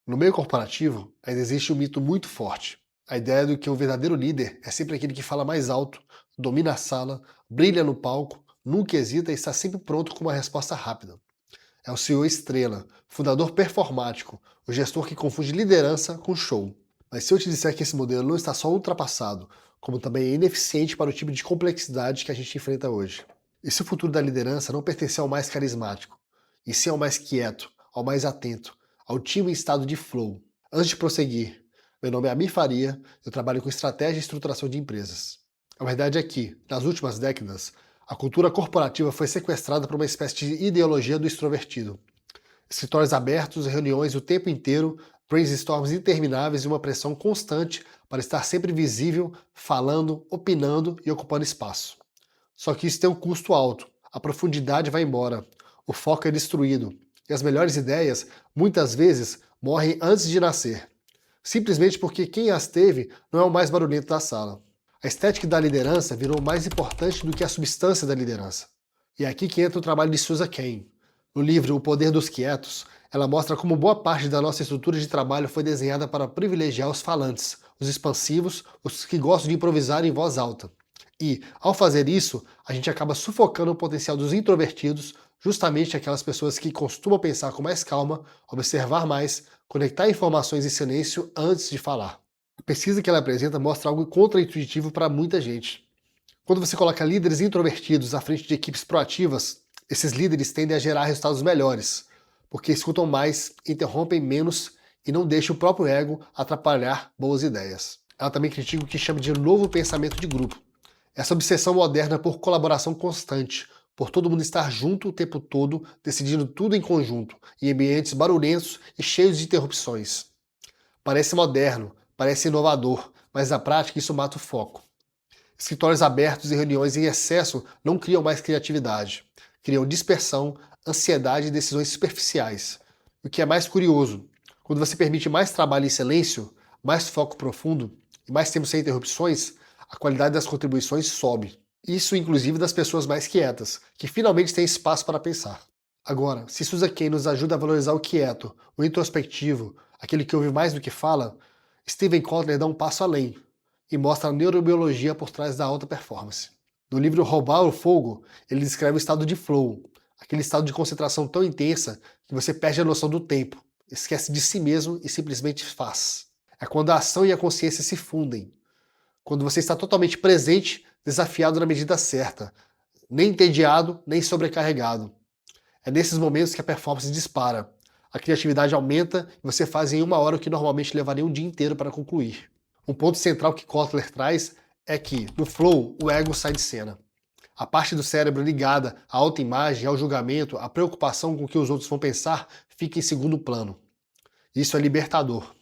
No meio corporativo, ainda existe um mito muito forte. A ideia de que o verdadeiro líder é sempre aquele que fala mais alto, domina a sala, brilha no palco, nunca hesita e está sempre pronto com uma resposta rápida. É o CEO estrela, fundador performático, o gestor que confunde liderança com show. Mas se eu te disser que esse modelo não está só ultrapassado, como também é ineficiente para o tipo de complexidade que a gente enfrenta hoje. E se o futuro da liderança não pertencer ao mais carismático, e sim ao mais quieto, ao mais atento, ao time em estado de flow? Antes de prosseguir, meu nome é Amir Faria, eu trabalho com estratégia e estruturação de empresas. A verdade é que, nas últimas décadas, a cultura corporativa foi sequestrada por uma espécie de ideologia do extrovertido. Escritórios abertos, reuniões o tempo inteiro, brainstorms intermináveis e uma pressão constante para estar sempre visível, falando, opinando e ocupando espaço. Só que isso tem um custo alto, a profundidade vai embora, o foco é destruído, e as melhores ideias, muitas vezes, morrem antes de nascer. Simplesmente porque quem as teve não é o mais barulhento da sala. A estética da liderança virou mais importante do que a substância da liderança. E é aqui que entra o trabalho de Susan Cain. No livro O Poder dos Quietos, ela mostra como boa parte da nossa estrutura de trabalho foi desenhada para privilegiar os falantes, os expansivos, os que gostam de improvisar em voz alta. E, ao fazer isso, a gente acaba sufocando o potencial dos introvertidos, justamente aquelas pessoas que costumam pensar com mais calma, observar mais, conectar informações em silêncio antes de falar. A pesquisa que ela apresenta mostra algo contraintuitivo para muita gente. Quando você coloca líderes introvertidos à frente de equipes proativas, esses líderes tendem a gerar resultados melhores, porque escutam mais, interrompem menos e não deixam o próprio ego atrapalhar boas ideias. Ela também critica o que chama de novo pensamento de grupo. Essa obsessão moderna por colaboração constante, por todo mundo estar junto o tempo todo, decidindo tudo em conjunto, em ambientes barulhentos e cheios de interrupções. Parece moderno, parece inovador, mas na prática isso mata o foco. Escritórios abertos e reuniões em excesso não criam mais criatividade. Criam dispersão, ansiedade e decisões superficiais. O que é mais curioso, quando você permite mais trabalho em silêncio, mais foco profundo e mais tempo sem interrupções, a qualidade das contribuições sobe. Isso inclusive das pessoas mais quietas, que finalmente têm espaço para pensar. Agora, se Susan Cain nos ajuda a valorizar o quieto, o introspectivo, aquele que ouve mais do que fala, Steven Kotler dá um passo além e mostra a neurobiologia por trás da alta performance. No livro Roubar o Fogo, ele descreve o estado de flow, aquele estado de concentração tão intensa que você perde a noção do tempo, esquece de si mesmo e simplesmente faz. É quando a ação e a consciência se fundem, quando você está totalmente presente, desafiado na medida certa, nem entediado, nem sobrecarregado. É nesses momentos que a performance dispara, a criatividade aumenta e você faz em uma hora o que normalmente levaria um dia inteiro para concluir. Um ponto central que Kotler traz é que, no flow, o ego sai de cena. A parte do cérebro ligada à autoimagem, ao julgamento, à preocupação com o que os outros vão pensar, fica em segundo plano. Isso é libertador.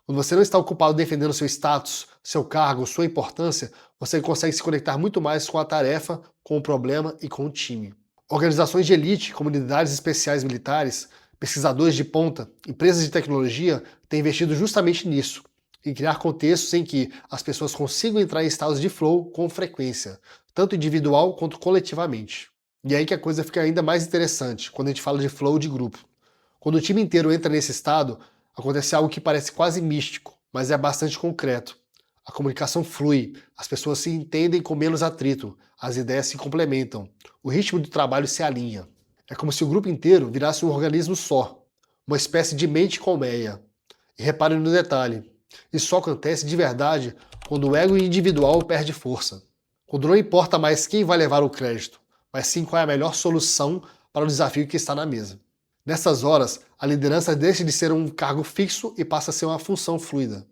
Quando você não está ocupado defendendo seu status, seu cargo, sua importância, você consegue se conectar muito mais com a tarefa, com o problema e com o time. Organizações de elite, comunidades especiais militares, pesquisadores de ponta, empresas de tecnologia têm investido justamente nisso, em criar contextos em que as pessoas consigam entrar em estados de flow com frequência, tanto individual quanto coletivamente. E é aí que a coisa fica ainda mais interessante, quando a gente fala de flow de grupo. Quando o time inteiro entra nesse estado, acontece algo que parece quase místico, mas é bastante concreto. A comunicação flui, as pessoas se entendem com menos atrito, as ideias se complementam, o ritmo do trabalho se alinha. É como se o grupo inteiro virasse um organismo só, uma espécie de mente colmeia. E repare no detalhe, isso só acontece de verdade quando o ego individual perde força. Quando não importa mais quem vai levar o crédito, mas sim qual é a melhor solução para o desafio que está na mesa. Nessas horas, a liderança deixa de ser um cargo fixo e passa a ser uma função fluida.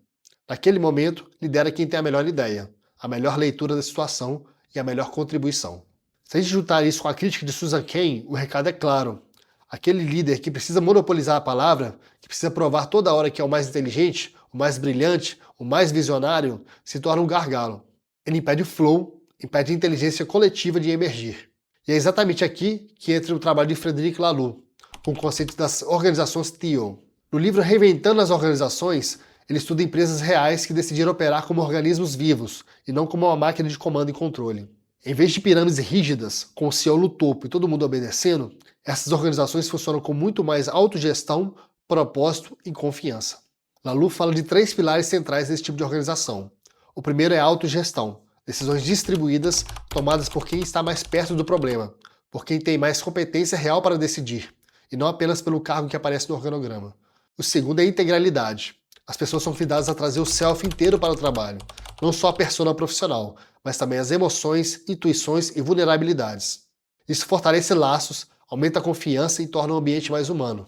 Naquele momento, lidera quem tem a melhor ideia, a melhor leitura da situação e a melhor contribuição. Se a gente juntar isso com a crítica de Susan Cain, o recado é claro. Aquele líder que precisa monopolizar a palavra, que precisa provar toda hora que é o mais inteligente, o mais brilhante, o mais visionário, se torna um gargalo. Ele impede o flow, impede a inteligência coletiva de emergir. E é exatamente aqui que entra o trabalho de Frederic Laloux, com o conceito das organizações TEAL. No livro Reinventando as Organizações, ele estuda empresas reais que decidiram operar como organismos vivos e não como uma máquina de comando e controle. Em vez de pirâmides rígidas, com o CEO no topo e todo mundo obedecendo, essas organizações funcionam com muito mais autogestão, propósito e confiança. Laloux fala de 3 pilares centrais desse tipo de organização. O primeiro é a autogestão, decisões distribuídas tomadas por quem está mais perto do problema, por quem tem mais competência real para decidir, e não apenas pelo cargo que aparece no organograma. O segundo é a integralidade. As pessoas são convidadas a trazer o self inteiro para o trabalho, não só a persona profissional, mas também as emoções, intuições e vulnerabilidades. Isso fortalece laços, aumenta a confiança e torna o ambiente mais humano.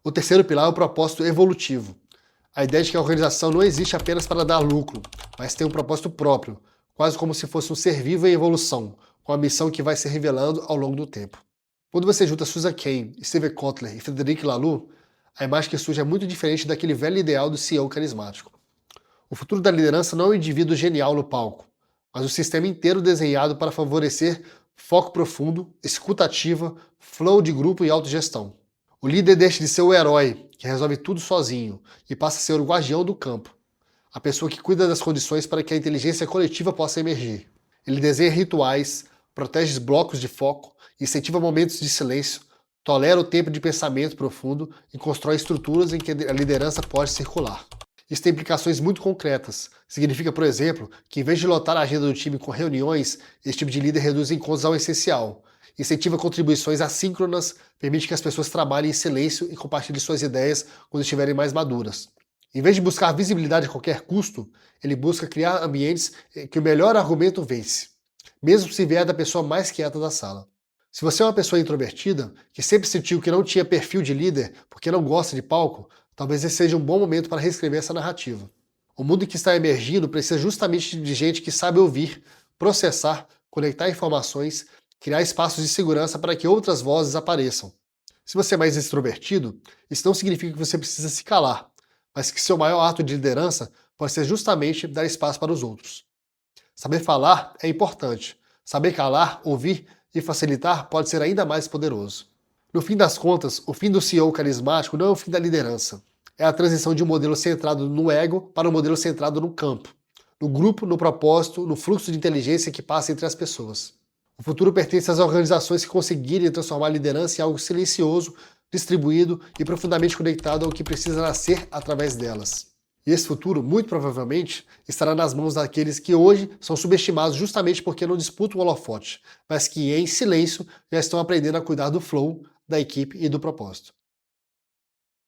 O terceiro pilar é o propósito evolutivo. A ideia de que a organização não existe apenas para dar lucro, mas tem um propósito próprio, quase como se fosse um ser vivo em evolução, com a missão que vai se revelando ao longo do tempo. Quando você junta Susan Cain, Steve Kotler e Frederic Laloux, a imagem que surge é muito diferente daquele velho ideal do CEO carismático. O futuro da liderança não é o indivíduo genial no palco, mas o sistema inteiro desenhado para favorecer foco profundo, escuta ativa, flow de grupo e autogestão. O líder deixa de ser o herói, que resolve tudo sozinho, e passa a ser o guardião do campo. A pessoa que cuida das condições para que a inteligência coletiva possa emergir. Ele desenha rituais, protege blocos de foco, incentiva momentos de silêncio, tolera o tempo de pensamento profundo e constrói estruturas em que a liderança pode circular. Isso tem implicações muito concretas. Significa, por exemplo, que em vez de lotar a agenda do time com reuniões, esse tipo de líder reduz encontros ao essencial, incentiva contribuições assíncronas, permite que as pessoas trabalhem em silêncio e compartilhem suas ideias quando estiverem mais maduras. Em vez de buscar visibilidade a qualquer custo, ele busca criar ambientes em que o melhor argumento vence, mesmo se vier da pessoa mais quieta da sala. Se você é uma pessoa introvertida, que sempre sentiu que não tinha perfil de líder porque não gosta de palco, talvez esse seja um bom momento para reescrever essa narrativa. O mundo que está emergindo precisa justamente de gente que sabe ouvir, processar, conectar informações, criar espaços de segurança para que outras vozes apareçam. Se você é mais extrovertido, isso não significa que você precisa se calar, mas que seu maior ato de liderança pode ser justamente dar espaço para os outros. Saber falar é importante. Saber calar, ouvir e facilitar pode ser ainda mais poderoso. No fim das contas, o fim do CEO carismático não é o fim da liderança. É a transição de um modelo centrado no ego para um modelo centrado no campo, no grupo, no propósito, no fluxo de inteligência que passa entre as pessoas. O futuro pertence às organizações que conseguirem transformar a liderança em algo silencioso, distribuído e profundamente conectado ao que precisa nascer através delas. E esse futuro, muito provavelmente, estará nas mãos daqueles que hoje são subestimados justamente porque não disputam o holofote, mas que, em silêncio, já estão aprendendo a cuidar do flow, da equipe e do propósito.